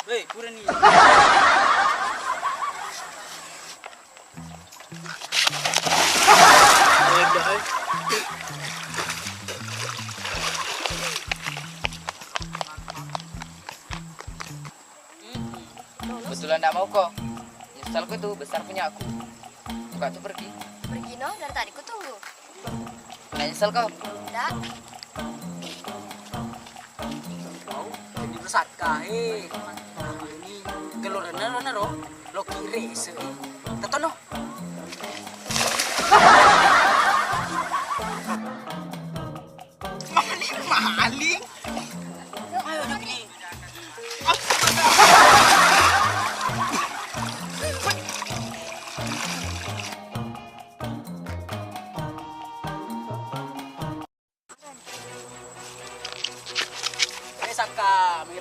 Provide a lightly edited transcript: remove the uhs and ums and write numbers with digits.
Hei, kurang nih. Betulan enggak mau kok. Nyesal kok itu besar punya aku. Buka tuh pergi. Pergi no, dari tadi ku tunggu. Nggak nyesel kau. Dak, Kau jadi besar kahe. Ini geloran naro lo kiri sih. Tatono.